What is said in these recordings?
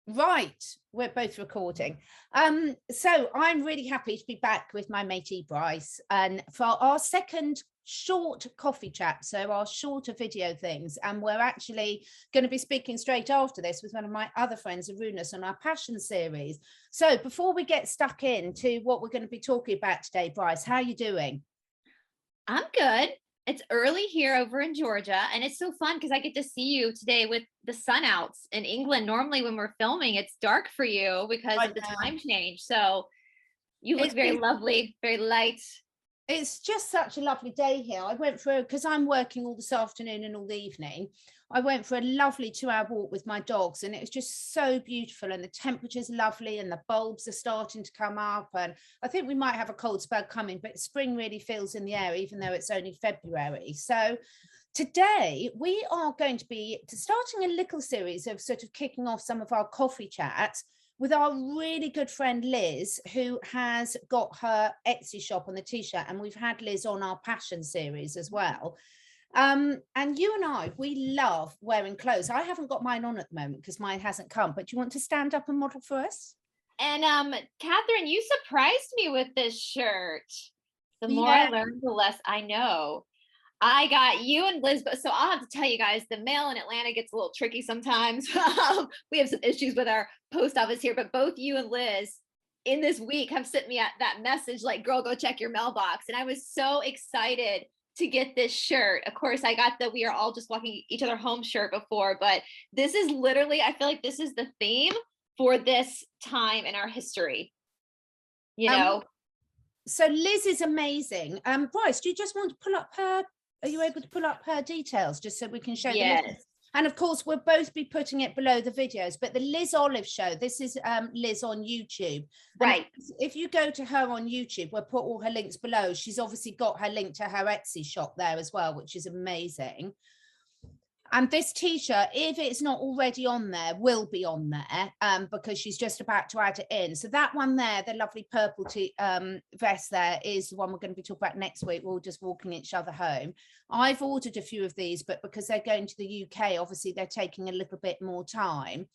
Right, we're both recording. So I'm really happy to be back with my matey Brice, and for our second short coffee chat, so our shorter video things. And we're actually going to be speaking straight after this with one of my other friends, Arunas, on our passion series. So before we get stuck into what we're going to be talking about today, Brice, how are you doing? I'm good. It's early here over in Georgia, and it's so fun because I get to see you today with the sun out in England. Normally, when we're filming, it's dark for you because I of the know. time change. So you look It's very been lovely, very light. It's just such a lovely day here. I went for, because I'm working all this afternoon and all the evening, I went for a lovely 2 hour walk with my dogs, and it was just so beautiful, and the temperature's lovely and the bulbs are starting to come up, and I think we might have a cold spell coming, but spring really feels in the air even though it's only February. So today we are going to be starting a little series of sort of kicking off some of our coffee chats with our really good friend Liz, who has got her Etsy shop on the t-shirt, and we've had Liz on our passion series as well. And you and I, we love wearing clothes. I haven't got mine on at the moment because mine hasn't come, but do you want to stand up and model for us? And Catherine, you surprised me with this shirt. The more I Yeah. learn, the less I know. I got you and Liz, but so I'll have to tell you guys, the mail in Atlanta gets a little tricky sometimes. We have some issues with our post office here, but both you and Liz in this week have sent me that message like, girl, go check your mailbox. And I was so excited to get this shirt. Of course, I got the we are all just walking each other home shirt before, but this is literally, I feel like this is the theme for this time in our history, you Um, know? so Liz is amazing. Bryce, do you just want to pull up her? Are you able to pull up her details just so we can show the listeners? Yes. And of course, we'll both be putting it below the videos. But the Liz Olive Show, this is Liz on YouTube. And Right. if you go to her on YouTube, we'll put all her links below. She's obviously got her link to her Etsy shop there as well, which is amazing. And this t-shirt, if it's not already on there, will be on there because she's just about to add it in. So that one there, the lovely purple vest there, is the one we're going to be talking about next week. We're all just walking each other home. I've ordered a few of these, but because they're going to the UK, obviously they're taking a little bit more time.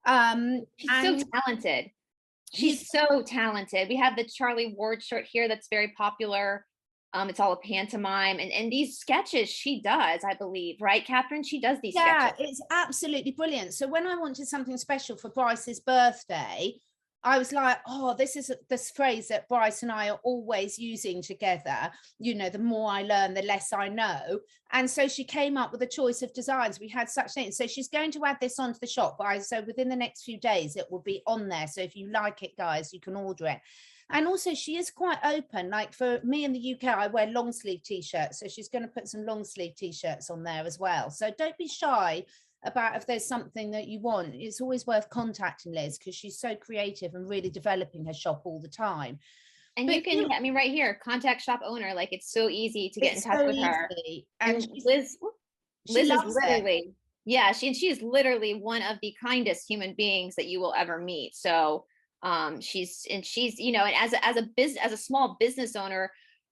She's so And talented. he's She's so talented. We have the Charlie Ward shirt here that's very popular. It's all a pantomime. And these sketches she does, I believe, right, Catherine? She does these Yeah, sketches. it's absolutely brilliant. So when I wanted something special for Bryce's birthday, I was like, oh, this is this phrase that Brice and I are always using together. You know, the more I learn, the less I know. And so she came up with a choice of designs. We had such things. So she's going to add this onto the shop. So within the next few days, it will be on there. So if you like it, guys, you can order it. And also she is quite open. Like for me in the UK, I wear long sleeve t-shirts. So she's going to put some long sleeve t-shirts on there as well. So don't be shy about if there's something that you want. It's always worth contacting Liz because she's so creative and really developing her shop all the time. And But you can, I mean, right here, contact shop owner. Like it's so easy to get in it's touch so with her. easy. And And Liz, she Liz is loves it. literally, yeah, she is literally one of the kindest human beings that you will ever meet. So she's, you know, and as a small business owner,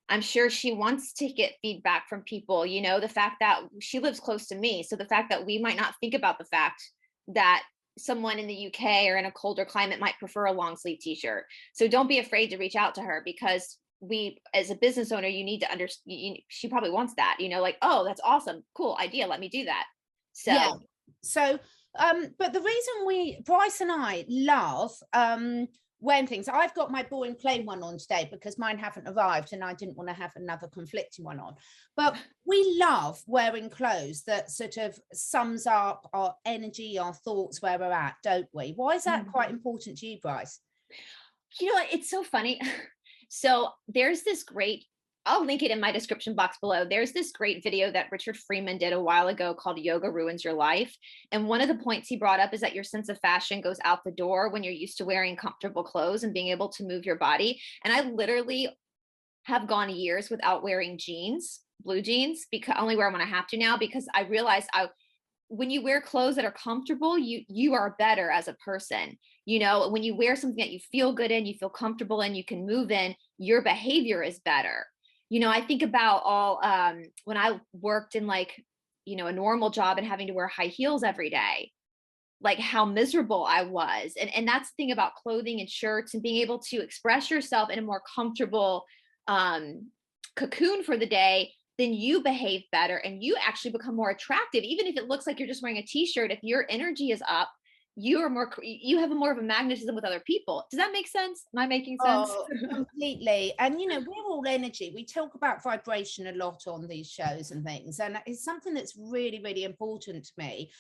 I'm sure she wants to get feedback from people, you know, the fact that she lives close to me. So the fact that we might not think about the fact that someone in the UK or in a colder climate might prefer a long sleeve t-shirt. So don't be afraid to reach out to her because we, as a business owner, you need to understand, she probably wants that, you know, like, oh, that's awesome. Cool idea. Let me do that. Yeah. So So but the reason Brice and I love wearing things, I've got my boring plain one on today because mine haven't arrived and I didn't want to have another conflicting one on. But we love wearing clothes that sort of sums up our energy, our thoughts, where we're at, don't we? Why is that quite important to you, Brice? you know what? It's so funny. So there's this great, I'll link it in my description box below. There's this great video that Richard Freeman did a while ago called Yoga Ruins Your Life. And one of the points he brought up is that your sense of fashion goes out the door when you're used to wearing comfortable clothes and being able to move your body. And I literally have gone years without wearing jeans, blue jeans, because I only wear them when I have to now because I realized when you wear clothes that are comfortable, you are better as a person. You know, when you wear something that you feel good in, you feel comfortable in, you can move in, your behavior is better. You know, I think about all when I worked in like, you know, a normal job and having to wear high heels every day. like how miserable I was. And that's the thing about clothing and shirts and being able to express yourself in a more comfortable cocoon for the day, then you behave better and you actually become more attractive. Even if it looks like you're just wearing a t-shirt, if your energy is up, you have more of a magnetism with other people. Does that make sense? Am I making sense? Oh, completely. And we're all energy. We talk about vibration a lot on these shows and things, and it's something that's really, really important to me.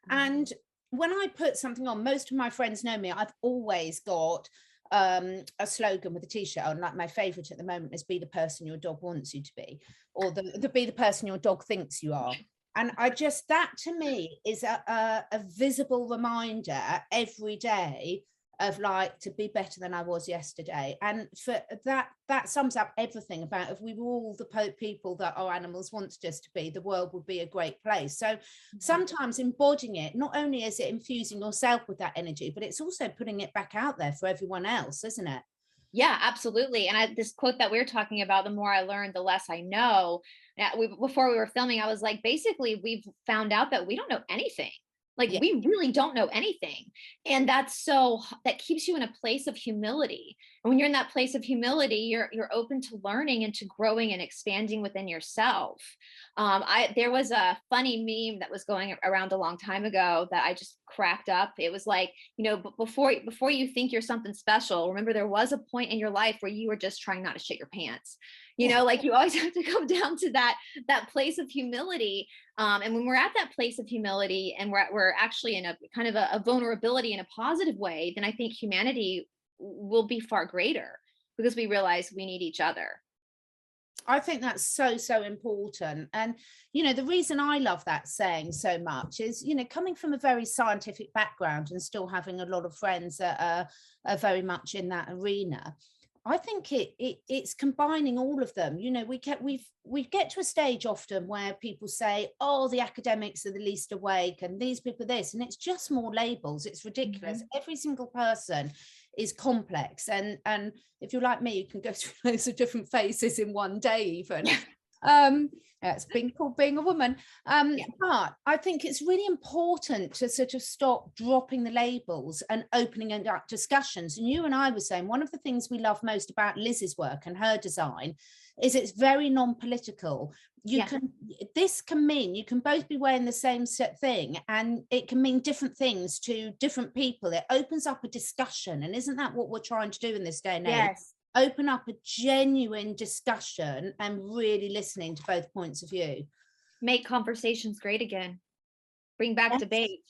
And when I put something on, most of my friends know me, I've always got a slogan with a t-shirt on. Like my favorite at the moment is "Be the person your dog wants you to be," or the "Be the person your dog thinks you are." And that to me is a visible reminder every day of like to be better than I was yesterday. And for that sums up everything about if we were all the people that our animals wanted us to be, the world would be a great place. So sometimes embodying it, not only is it infusing yourself with that energy, but it's also putting it back out there for everyone else, isn't it? Yeah, absolutely. And this quote that we are talking about, the more I learn, the less I know. Before we were filming, I was like, basically, we've found out that we don't know anything. Like, Yeah. we really don't know anything. And that keeps you in a place of humility. And when you're in that place of humility, you're open to learning and to growing and expanding within yourself. There was a funny meme that was going around a long time ago that I just cracked up. It was like, before you think you're something special, remember there was a point in your life where you were just trying not to shit your pants. Like you always have to come down to that place of humility. And when we're at that place of humility and we're actually in a kind of a vulnerability in a positive way, then I think humanity will be far greater because we realize we need each other. I think that's so, so important. And, the reason I love that saying so much is, coming from a very scientific background and still having a lot of friends that are very much in that arena. I think it's combining all of them. We get to a stage often where people say, oh, the academics are the least awake and these people this, and it's just more labels. It's ridiculous. Every single person is complex, and if you're like me, you can go through loads of different phases in one day even. It's been called being a woman. But I think it's really important to sort of stop dropping the labels and opening up discussions. And you and I were saying one of the things we love most about Liz's work and her design is it's very non-political. This can mean you can both be wearing the same set thing and it can mean different things to different people. It opens up a discussion, and isn't that what we're trying to do in this day and age? Yes. Open up a genuine discussion and really listening to both points of view. Make conversations great again. Bring back debate.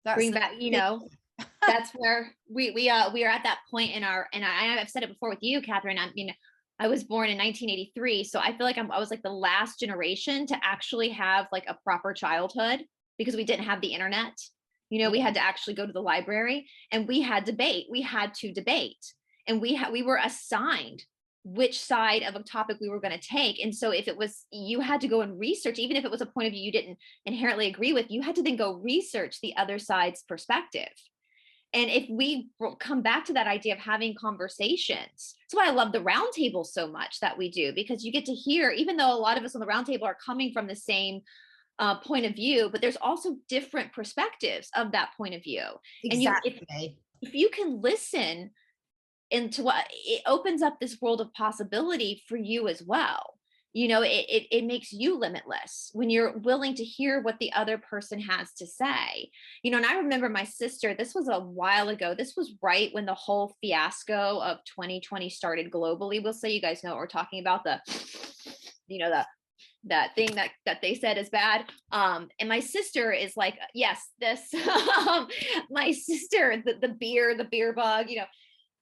Bring back, that's where we are at that point in our, and I've said it before with you, Catherine. I was born in 1983, so I feel like I was like the last generation to actually have like a proper childhood because we didn't have the internet. We had to actually go to the library and we had to debate. And we were assigned which side of a topic we were going to take. And so if it was, you had to go and research, even if it was a point of view you didn't inherently agree with, you had to then go research the other side's perspective. And if we come back to that idea of having conversations, that's why I love the round table so much that we do, because you get to hear, even though a lot of us on the round table are coming from the same point of view, but there's also different perspectives of that point of view. Exactly. And if you can listen into what, it opens up this world of possibility for you as well. It makes you limitless when you're willing to hear what the other person has to say. And I remember my sister, this was a while ago, this was right when the whole fiasco of 2020 started globally. We'll say, you guys know what we're talking about, that thing that they said is bad. And my sister is like, yes, this, my sister, the beer bug,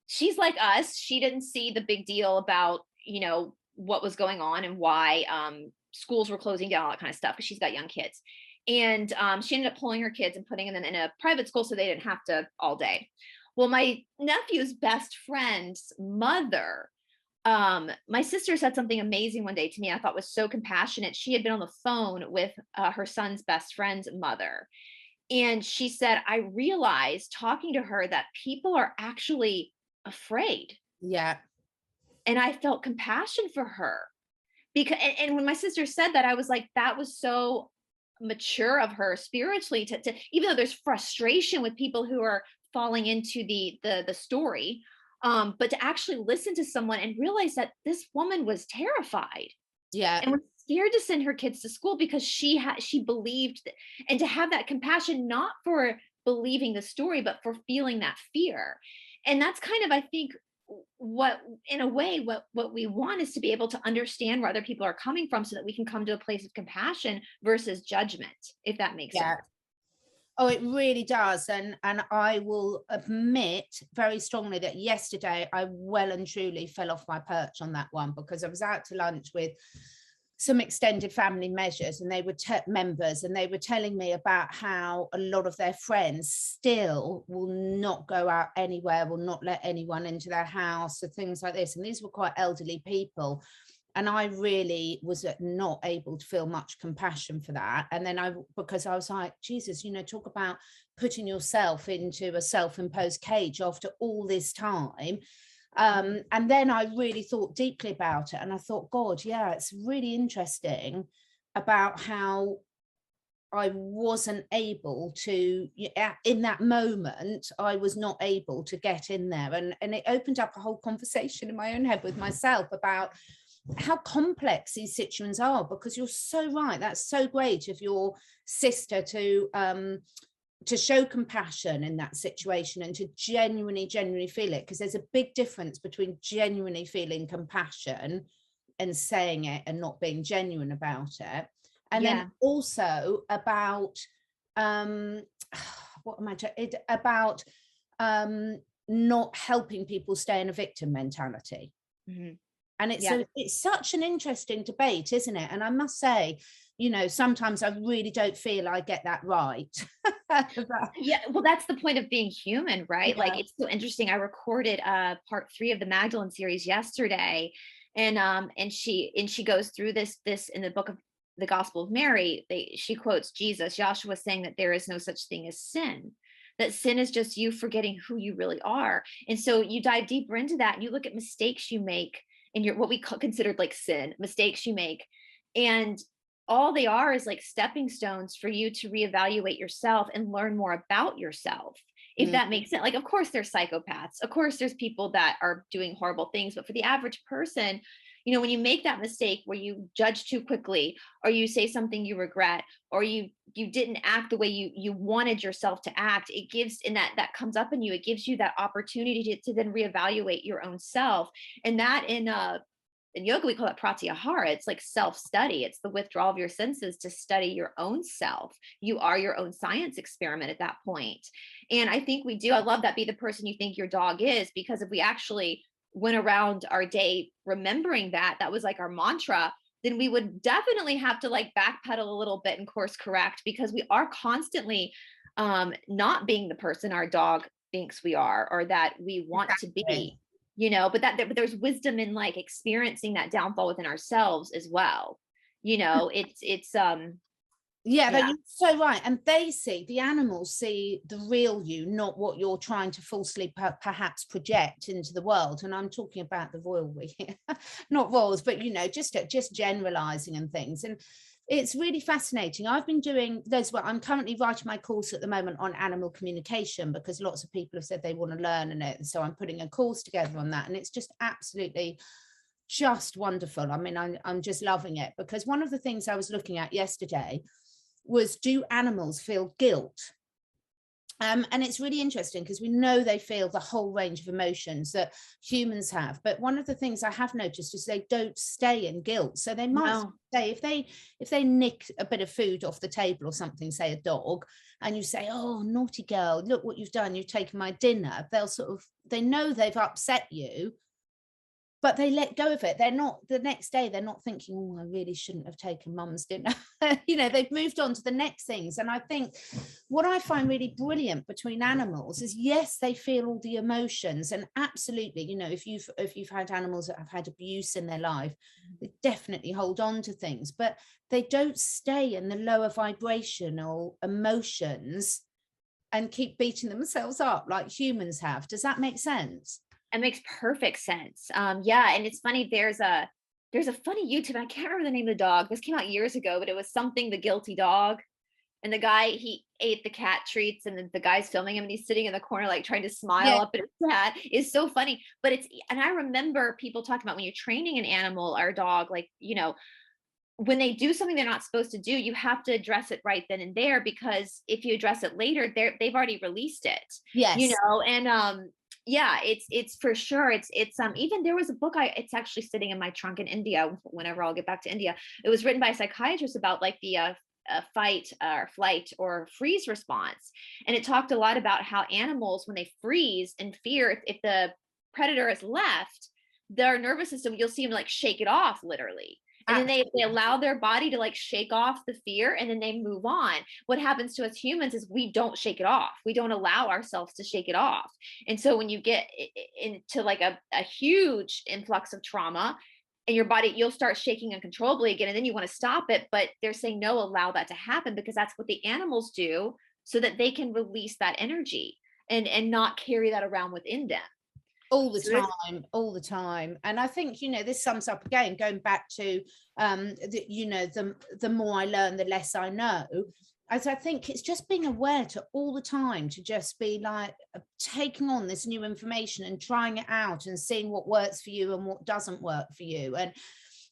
she's like us. She didn't see the big deal about, what was going on and why schools were closing down, all that kind of stuff, because she's got young kids. And she ended up pulling her kids and putting them in a private school so they didn't have to all day. Well, my nephew's best friend's mother, my sister said something amazing one day to me I thought was so compassionate. She had been on the phone with her son's best friend's mother. And she said, I realized talking to her that people are actually afraid. Yeah. And I felt compassion for her because, and when my sister said that, I was like, that was so mature of her spiritually to even though there's frustration with people who are falling into the story, but to actually listen to someone and realize that this woman was terrified Yeah. and was scared to send her kids to school because she believed and to have that compassion, not for believing the story but for feeling that fear. And that's kind of, I think, what in a way what we want is to be able to understand where other people are coming from so that we can come to a place of compassion versus judgment, if that makes Yeah. sense. Oh, it really does. And I will admit very strongly that yesterday I well and truly fell off my perch on that one, because I was out to lunch with some extended family measures, and they were members, and they were telling me about how a lot of their friends still will not go out anywhere, will not let anyone into their house, or things like this. And these were quite elderly people. And I really was not able to feel much compassion for that. And then because I was like, Jesus, talk about putting yourself into a self-imposed cage after all this time. And then I really thought deeply about it, and I thought, God, yeah, it's really interesting about how I wasn't able to, in that moment, I was not able to get in there. And it opened up a whole conversation in my own head with myself about how complex these situations are, because you're so right. That's so great of your sister to show compassion in that situation and to genuinely feel it, because there's a big difference between genuinely feeling compassion and saying it and not being genuine about it. And then also about what am I about not helping people stay in a victim mentality. And it's such an interesting debate, isn't it? And I must say, sometimes I really don't feel I get that right. Yeah, well, that's the point of being human, right? Like, it's so interesting. I recorded part 3 of the Magdalene series yesterday, and she goes through this in the book of the Gospel of Mary. She quotes Jesus, Joshua, saying that there is no such thing as sin, that sin is just you forgetting who you really are. And so you dive deeper into that and you look at mistakes you make in your what we considered like sin, mistakes you make, and all they are is like stepping stones for you to reevaluate yourself and learn more about yourself, if that makes sense. Like, of course there's psychopaths, of course there's people that are doing horrible things, but for the average person, when you make that mistake where you judge too quickly, or you say something you regret, or you didn't act the way you wanted yourself to act, it gives, and that comes up in you, it gives you that opportunity to then reevaluate your own self. And that in yoga, we call it pratyahara. It's like self-study. It's the withdrawal of your senses to study your own self. You are your own science experiment at that point. And I think I love that, be the person you think your dog is, because if we actually went around our day remembering that was like our mantra, then we would definitely have to like backpedal a little bit and course correct, because we are constantly not being the person our dog thinks we are or that we want to be. But there's wisdom in like experiencing that downfall within ourselves as well. You're so right. And the animals see the real you, not what you're trying to falsely perhaps project into the world. And I'm talking about the royal we here, not royals, but just generalizing and things. And it's really fascinating. I've been doing I'm currently writing my course at the moment on animal communication, because lots of people have said they want to learn in it. So I'm putting a course together on that, and it's just absolutely just wonderful. I mean, I'm just loving it, because one of the things I was looking at yesterday was, do animals feel guilt? And it's really interesting, because we know they feel the whole range of emotions that humans have. But one of the things I have noticed is they don't stay in guilt. So they might say, if they nick a bit of food off the table or something, say a dog, and you say, oh, naughty girl, look what you've done, you've taken my dinner. They know they've upset you, but they let go of it. They're not, the next day, they're not thinking, oh, I really shouldn't have taken mum's dinner. They've moved on to the next things. And I think what I find really brilliant between animals is, yes, they feel all the emotions. And absolutely, if you've had animals that have had abuse in their life, they definitely hold on to things, but they don't stay in the lower vibrational emotions and keep beating themselves up like humans have. Does that make sense? It makes perfect sense. And it's funny, there's there's a funny YouTube, I can't remember the name of the dog. This came out years ago, but it was something, the guilty dog. And the guy, he ate the cat treats, and the guy's filming him and he's sitting in the corner, like trying to smile Yeah. up at his cat. Is so funny. But and I remember people talking about when you're training an animal or a dog, like, you know, when they do something they're not supposed to do, you have to address it right then and there, because if you address it later, they've already released it. Yes. You know, and yeah, it's for sure. It's even there was a book, it's actually sitting in my trunk in India whenever I'll get back to India. It was written by a psychiatrist about like the fight or flight or freeze response. And it talked a lot about how animals, when they freeze in fear, if the predator is left, their nervous system, you'll see them like shake it off literally. And then they allow their body to like shake off the fear, and then they move on. What happens to us humans is we don't shake it off. We don't allow ourselves to shake it off. And so when you get into like a huge influx of trauma, and your body, you'll start shaking uncontrollably again, and then you want to stop it. But they're saying, no, allow that to happen, because that's what the animals do, so that they can release that energy and not carry that around within them. All the time. And I think, you know, this sums up again, going back to, the more I learn, the less I know. As I think it's just being aware to all the time, to just be like taking on this new information and trying it out and seeing what works for you and what doesn't work for you. And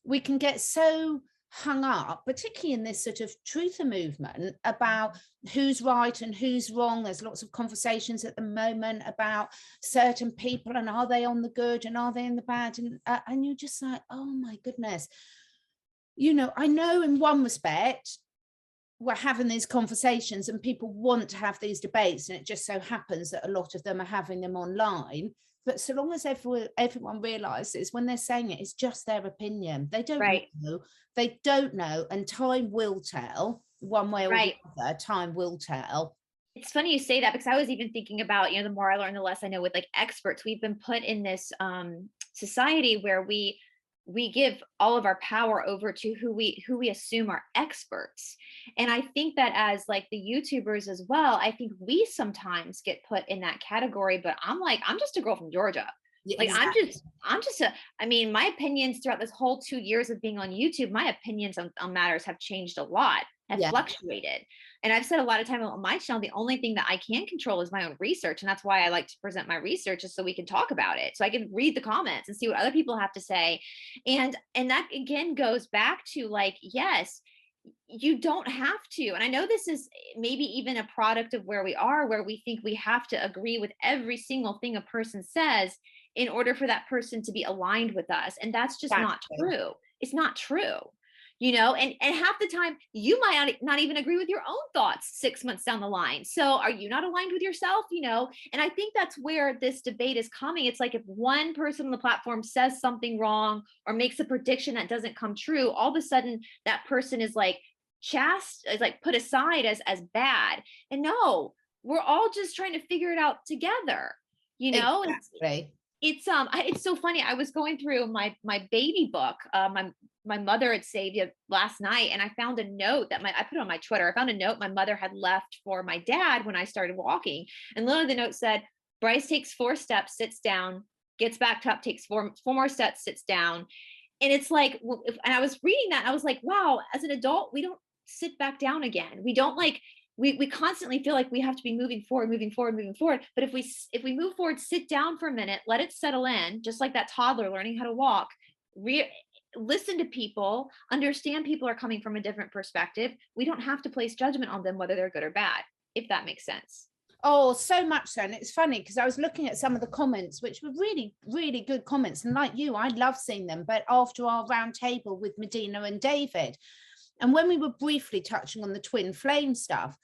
we can get so hung up, particularly in this sort of truther movement, about who's right and who's wrong. There's lots of conversations at the moment about certain people, and are they on the good and are they in the bad, and you're just like, oh my goodness. You know, I know in one respect we're having these conversations and people want to have these debates, and it just so happens that a lot of them are having them online. But so long as everyone realizes when they're saying it, it's just their opinion. They don't know. They don't know. And time will tell, one way or the other. Time will tell. It's funny you say that, because I was even thinking about, you know, the more I learn, the less I know with like experts. We've been put in this society where we give all of our power over to who we assume are experts. And I think that as like the YouTubers as well, I think we sometimes get put in that category. But I'm just a girl from Georgia. Yeah, like exactly. I mean, my opinions throughout this whole 2 years of being on YouTube, my opinions on matters have changed a lot, have fluctuated. And I've said a lot of time on my channel, the only thing that I can control is my own research. And that's why I like to present my research, is so we can talk about it. So I can read the comments and see what other people have to say. And that again goes back to like, yes, you don't have to. And I know this is maybe even a product of where we are, where we think we have to agree with every single thing a person says in order for that person to be aligned with us. And that's just not true. It's not true. You know, and half the time you might not even agree with your own thoughts 6 months down the line. So are you not aligned with yourself? You know, and I think that's where this debate is coming. It's like if one person on the platform says something wrong or makes a prediction that doesn't come true, all of a sudden that person is like put aside as bad. And no, we're all just trying to figure it out together. You know, exactly. It's so funny. I was going through my baby book. My mother had saved it last night, and I found a note that I put it on my Twitter. I found a note my mother had left for my dad when I started walking. And literally the note said, Brice takes 4 steps, sits down, gets back up, takes four more steps, sits down. And it's like, and I was reading that, and I was like, wow, as an adult, we don't sit back down again. We don't like, we constantly feel like we have to be moving forward. But if we move forward, sit down for a minute, let it settle in, just like that toddler learning how to walk, listen to people, understand people are coming from a different perspective. We don't have to place judgment on them, whether they're good or bad, if that makes sense. Oh, so much so. And it's funny because I was looking at some of the comments, which were really, really good comments. And like you, I love seeing them. But after our round table with Medina and David, and when we were briefly touching on the twin flame stuff,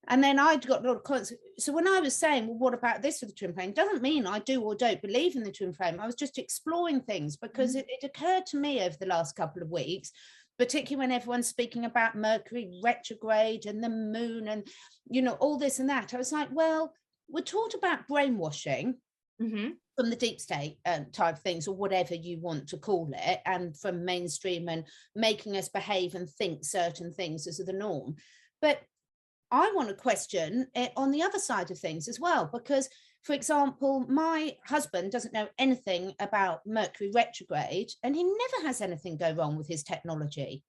and then I'd got a lot of comments. So when I was saying, well, what about this for the twin flame? Doesn't mean I do or don't believe in the twin flame. I was just exploring things because it occurred to me over the last couple of weeks, particularly when everyone's speaking about Mercury retrograde and the moon and, you know, all this and that. I was like, well, we're taught about brainwashing from the deep state type things, or whatever you want to call it, and from mainstream, and making us behave and think certain things as the norm. But I want to question it on the other side of things as well, because for example, my husband doesn't know anything about Mercury retrograde, and he never has anything go wrong with his technology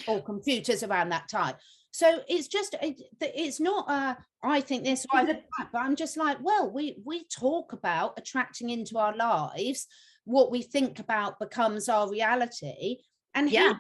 or computers around that time. So it's just, it's not I think this, I think that, but I'm just like, well, we talk about attracting into our lives what we think about becomes our reality. And Yeah.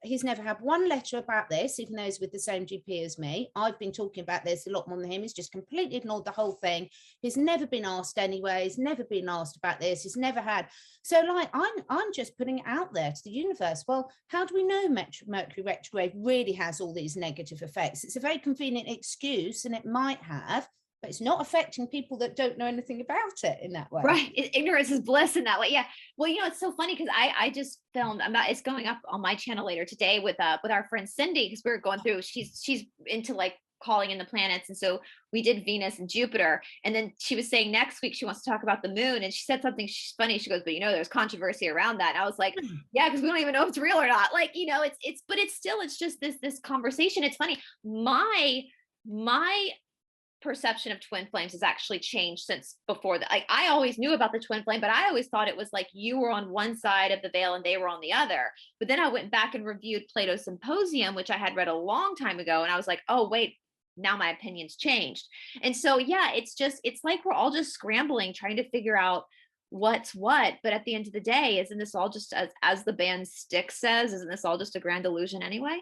he's never had one letter about this, even though he's with the same GP as me. I've been talking about this a lot more than him. He's just completely ignored the whole thing. He's never been asked anyway. He's never been asked about this. He's never had. So like, I'm just putting it out there to the universe. Well, how do we know Mercury retrograde really has all these negative effects? It's a very convenient excuse, and it might have, but it's not affecting people that don't know anything about it in that way. Right. Ignorance is bliss in that way. Yeah. Well, you know, it's so funny because I just filmed, it's going up on my channel later today with our friend Cindy, because we were going through, she's into like calling in the planets. And so we did Venus and Jupiter. And then she was saying next week she wants to talk about the moon. And she said something funny. She goes, but you know, there's controversy around that. And I was like, yeah, because we don't even know if it's real or not. Like, you know, but it's just this conversation. It's funny. My perception of twin flames has actually changed since before that. Like, I always knew about the twin flame, but I always thought it was like you were on one side of the veil and they were on the other. But then I went back and reviewed Plato's Symposium, which I had read a long time ago. And I was like, oh, wait, now my opinion's changed. And so, yeah, it's like we're all just scrambling, trying to figure out what's what. But at the end of the day, isn't this all just, as the band Styx says, isn't this all just a grand illusion anyway?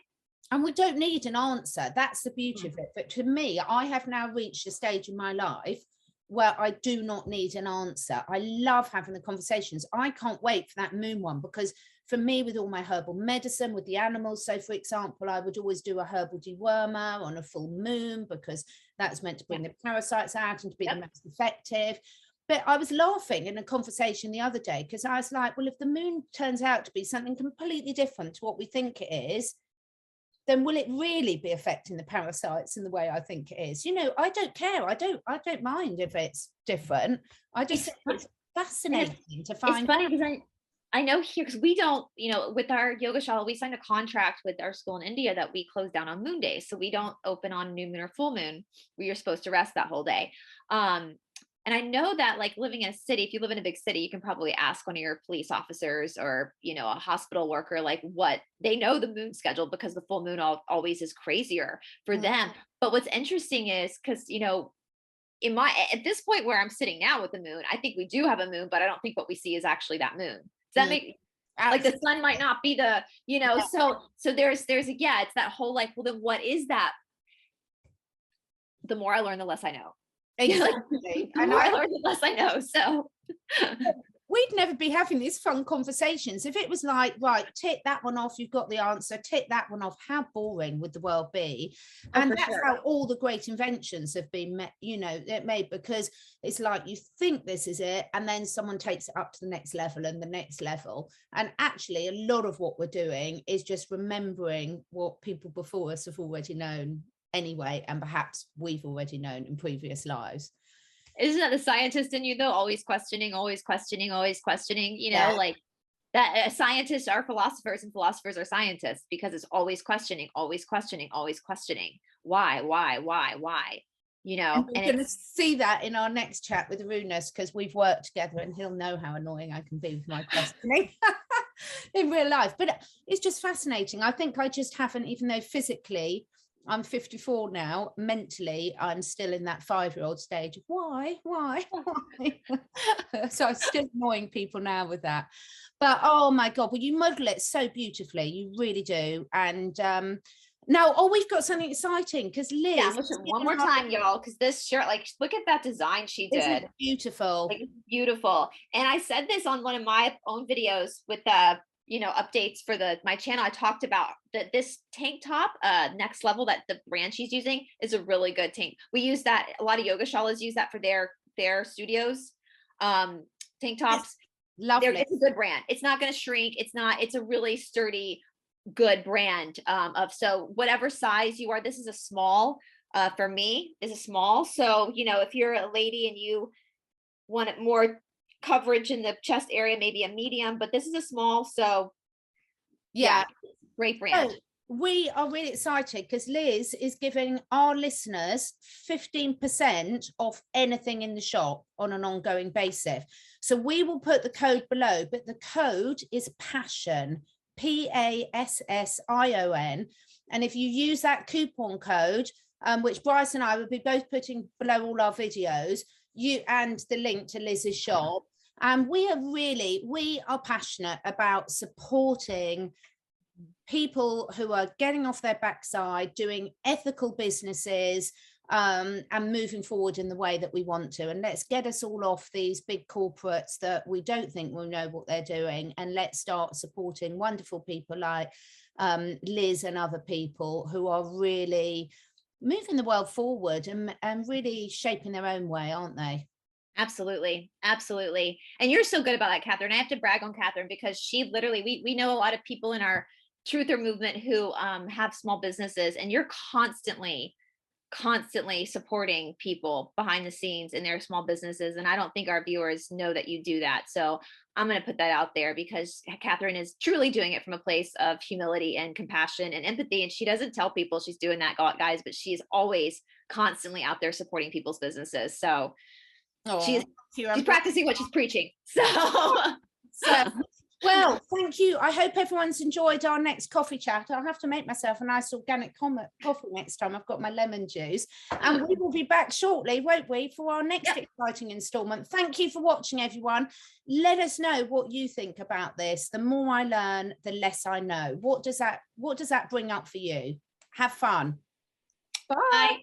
And we don't need an answer. That's the beauty of it. But to me, I have now reached a stage in my life where I do not need an answer. I love having the conversations. I can't wait for that moon one, because for me, with all my herbal medicine, with the animals, so for example, I would always do a herbal dewormer on a full moon, because that's meant to bring the parasites out and to be the most effective. But I was laughing in a conversation the other day, because I was like, well, if the moon turns out to be something completely different to what we think it is, then will it really be affecting the parasites in the way I think it is? You know, I don't care. I don't mind if it's different. I just think it's fascinating to find. It's funny because I know here, because we don't, you know, with our yoga shala, we signed a contract with our school in India that we close down on moon days. So we don't open on new moon or full moon. We are supposed to rest that whole day. And I know that, like, living in a city, if you live in a big city, you can probably ask one of your police officers or, you know, a hospital worker, like, what they know the moon schedule, because the full moon always is crazier for them. But what's interesting is, because, you know, at this point where I'm sitting now with the moon, I think we do have a moon, but I don't think what we see is actually that moon. Does that make, like, the sun might not be the, you know, so there's it's that whole, like, well, then what is that? The more I learn, the less I know. Exactly. And I learned, the less I know. So we'd never be having these fun conversations if it was like, right, tick that one off, you've got the answer, tick that one off. How boring would the world be? And that's how all the great inventions have been made, because it's like, you think this is it, and then someone takes it up to the next level and the next level. And actually a lot of what we're doing is just remembering what people before us have already known anyway, and perhaps we've already known in previous lives. Isn't that the scientist in you, though? Always questioning, you know, like that. Scientists are philosophers and philosophers are scientists, because it's always questioning. Why? You know, and we're going to see that in our next chat with Runus, because we've worked together and he'll know how annoying I can be with my questioning in real life. But it's just fascinating. I think I just haven't, even though physically I'm 54 now, mentally I'm still in that 5-year-old stage of why? So I'm still annoying people now with that. But oh my God, well, you model it so beautifully, you really do. And now, we've got something exciting, because Liz, one more time, y'all, because this shirt, like, look at that design she did. Isn't it beautiful? Like, beautiful. And I said this on one of my own videos with you know, updates for my channel. I talked about that this tank top, Next Level, that the brand she's using, is a really good tank. We use that, a lot of yoga shalas use that for their studios. Tank tops, lovely. It's a good brand. It's not going to shrink. It's a really sturdy, good brand. So whatever size you are, this is a small, for me is a small. So, you know, if you're a lady and you want it more coverage in the chest area, maybe a medium, but this is a small. So yeah, great brand. we are really excited because Liz is giving our listeners 15% off anything in the shop on an ongoing basis. So we will put the code below, but the code is PASSION, PASSION. And if you use that coupon code, which Brice and I will be both putting below all our videos, you and the link to Liz's shop. And we are passionate about supporting people who are getting off their backside, doing ethical businesses, and moving forward in the way that we want to. And let's get us all off these big corporates that we don't think will know what they're doing, and let's start supporting wonderful people like Liz and other people who are really moving the world forward and really shaping their own way, aren't they? Absolutely. Absolutely. And you're so good about that, Catherine. I have to brag on Catherine because she literally, we know a lot of people in our truther movement who have small businesses, and you're constantly supporting people behind the scenes in their small businesses. And I don't think our viewers know that you do that. So I'm going to put that out there because Catherine is truly doing it from a place of humility and compassion and empathy. And she doesn't tell people she's doing that, guys, but she's always constantly out there supporting people's businesses. So she's practicing what she's preaching. Well, thank you. I hope everyone's enjoyed our next coffee chat. I'll have to make myself a nice organic coffee next time. I've got my lemon juice. And we will be back shortly, won't we, for our next exciting installment. Thank you for watching, everyone. Let us know what you think about this. The more I learn, the less I know. What does that bring up for you? Have fun. Bye. Bye.